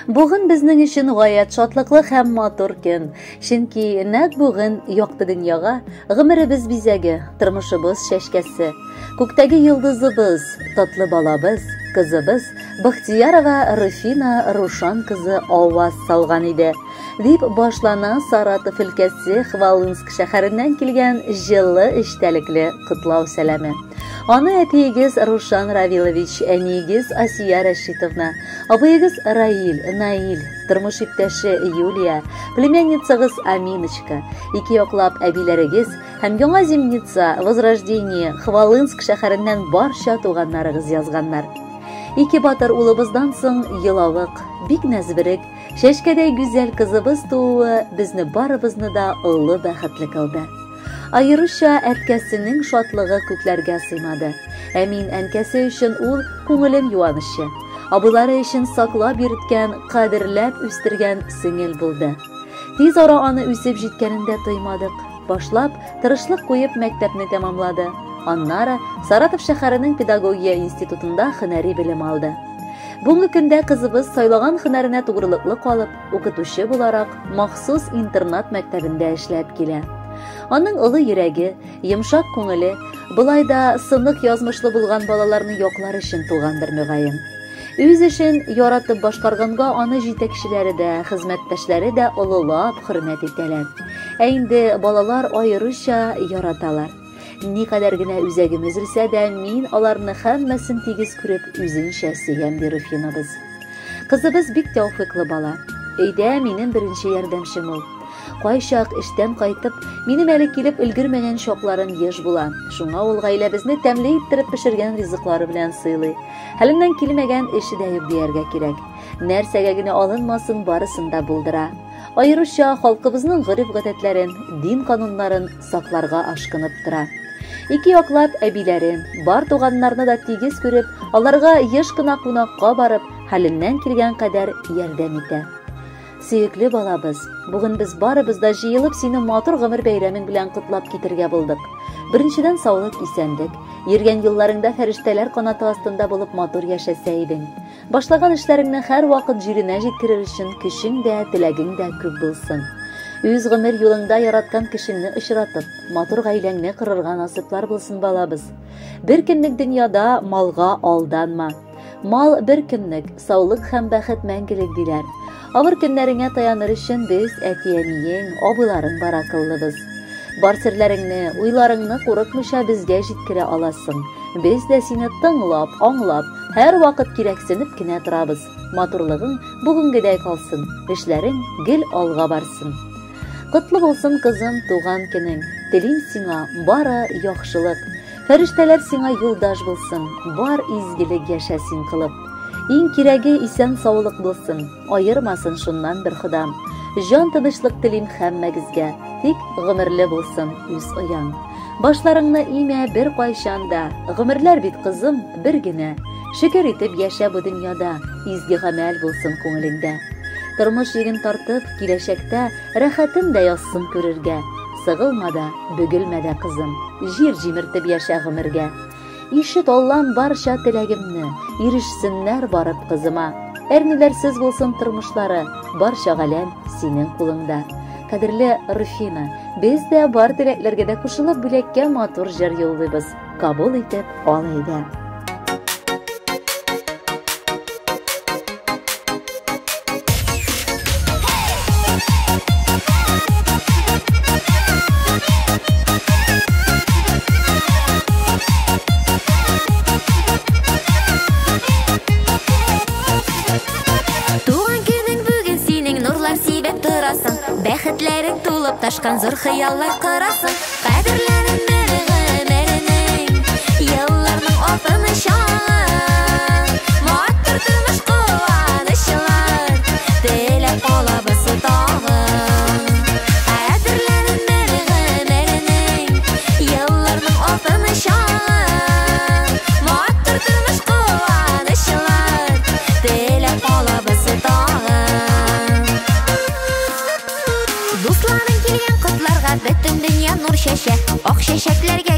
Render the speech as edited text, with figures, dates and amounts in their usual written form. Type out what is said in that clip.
Бүген безнең өчен гаять шатлыклы һәм матур көн. Чөнки нәкъ бүген якты дөньяга гомеребез бизәге, тормышыбыз шәшкәсе, күктәге йолдызыбыз, татлы балабыз, кызыбыз Бахтиярова Руфина Рушан кызы аваз салган иде. Дип башлана Саратов өлкәсе Хвалынск шәһәреннән килгән җылы эчтәлекле котлау сәламе. Аны әтиегез Рушан Равилович, әниегез Асия Рашитовна, абыегыз Раил, Наил, тормыш иптәше Юлия, племянницагыз Аминочка, ике яклап әбиләрегез һәм яңа зимница Возрождение Хвалынск шәһәреннән барча туганнарыгыз язганнар. Ике батыр улыбыздан соң елавык, бик нәзберек, шәшкәдәй гүзәл кызыбыз тууы безне барыбызны да олы бәхетле кылды. Айрыша әткәсенең шатлыгы күкләргә сыймады. Ә мин әнкәсе өчен ул күңелем юанышы, абылары өчен саклап йөрткән, кадерләп үстергән сеңел булды. Тиз ара аны үсеп җиткәнендә тоймадык. Башлап, тырышлык куеп мәктәпне тәмамлады. Аннары Саратов шәһәренең педагогия институтында һөнәри белем алды. Бүгенге көндә кызыбыз сайлаган һөнәренә тугрылыклы калып, укытучы буларак махсус интернат мәктәбендә эшләп килә. Аның олы йөрәге, йомшак күңеле болай да сынык язмышлы булган балаларны яклар өчен тугандыр мөгаен. Үз эшен яратып башкарганга аны җитәкчеләре дә, хезмәттәшләре дә олылап хөрмәт итәләр. Ә инде балалар аеруча яраталар. Никадәр генә үзәгем өзелсә дә, мин аларны һәммәсен тигез күреп үзенчә сөям ди Руфинабыз. Кызыбыз бик тәүфыйклы бала. Өйдә минем беренче ярдәмчем ул. Кайчак эштән кайтып, минем әле килеп өлгермәгән чакларым еш була. Шуңа ул гаиләбезне тәмле иттереп пешергән ризыклары белән сыйлый. Хәленнән килмәгән эше дә юк дияргә кирәк. Нәрсәгә генә алынмасын, барысын да булдыра. Аеруча халкыбызның гореф-гадәтләрен, дин кануннарын сакларга ашкынып тора. Ике яклап әбиләрен, бар туганнарны да тигез күреп, аларга еш кына кунакка барып, хәленнән килгән кадәр ярдәм итә. Сөекле балабыз, бүген без барыбыз да җыелып сине матур гомер бәйрәмең белән котлап китергә булдык. Беренчедән саулык, исәнлек, йөргән елларыңда фәрештәләр канаты астында булып матур яшәсә идең. Башлаган эшләреңне һәр вакыт җиренә җиткерер өчен көчең дә, теләгең дә күп булсын. Үз гомер юлыңда яраткан кешеңне очратып, матур гаиләңне корырга насыйплар булсын балабыз. Бер көнлек дөньяда малга алданма. Мал бер көнлек, саулык һәм бәхет мәңгелек диләр. Авыр көннәреңә таяныр өчен без әти-әниең, абыйларың бар акыллыбыз. Бар серләреңне, уйларыңны курыкмыйча безгә җиткерә аласың. Без дә сине тыңлап, аңлап, һәр вакыт кирәксенеп кенә торабыз. Матурлыгың бүгенгедәй калсын, эшләрең гел алга барсын. Котлы булсын кызым туган көнең, телим сиңа бары яхшылык. Фәрештәләр сиңа юлдаш булсын, бар изгелек яшәсин кылып. Иң кирәге исән саулык булсын, аермасын шуннан бер Ходам. Җан тынычлык телим һәммәгезгә, тик гомерле булсын үз ояң. Башларыңны имә бер кайчан да, гомерләр бит кызым бер генә. Шөкер итеп яшә бу дөньяда, изге гамәл булсын күңелеңдә. Тормыш йөген тартып, киләчәктә рәхәтен дә язсын күрергә. Сыгылма да, бөгелмә дә кызым, җир җимертеп яшә гомергә. Ишет Аллам барча теләгемне, ирешсеннәр барып кызыма. Әрнүләрсез булсын тормышлары, барча галәм синең кулыңда. Кадерле Руфина, без дә бар теләкләргә дә кушылып бүләккә матур җыр юллыйбыз. Кабул итеп ал әйдә. Бәхетләрең тулып ташкан зур хыяллар кырасың. Кадерләнең менә гомеренең, елларның алтын чагы. Матур тормыш куанычлар, теләп калабыз тагы. Кадерләнең менә гомеренең, елларның алтын чагы. Матур тормыш куанычлар, теләп калабыз тагы. Дусларың килгән котларга бөтен дөнья нур чәчәк, ак чәчәкләргә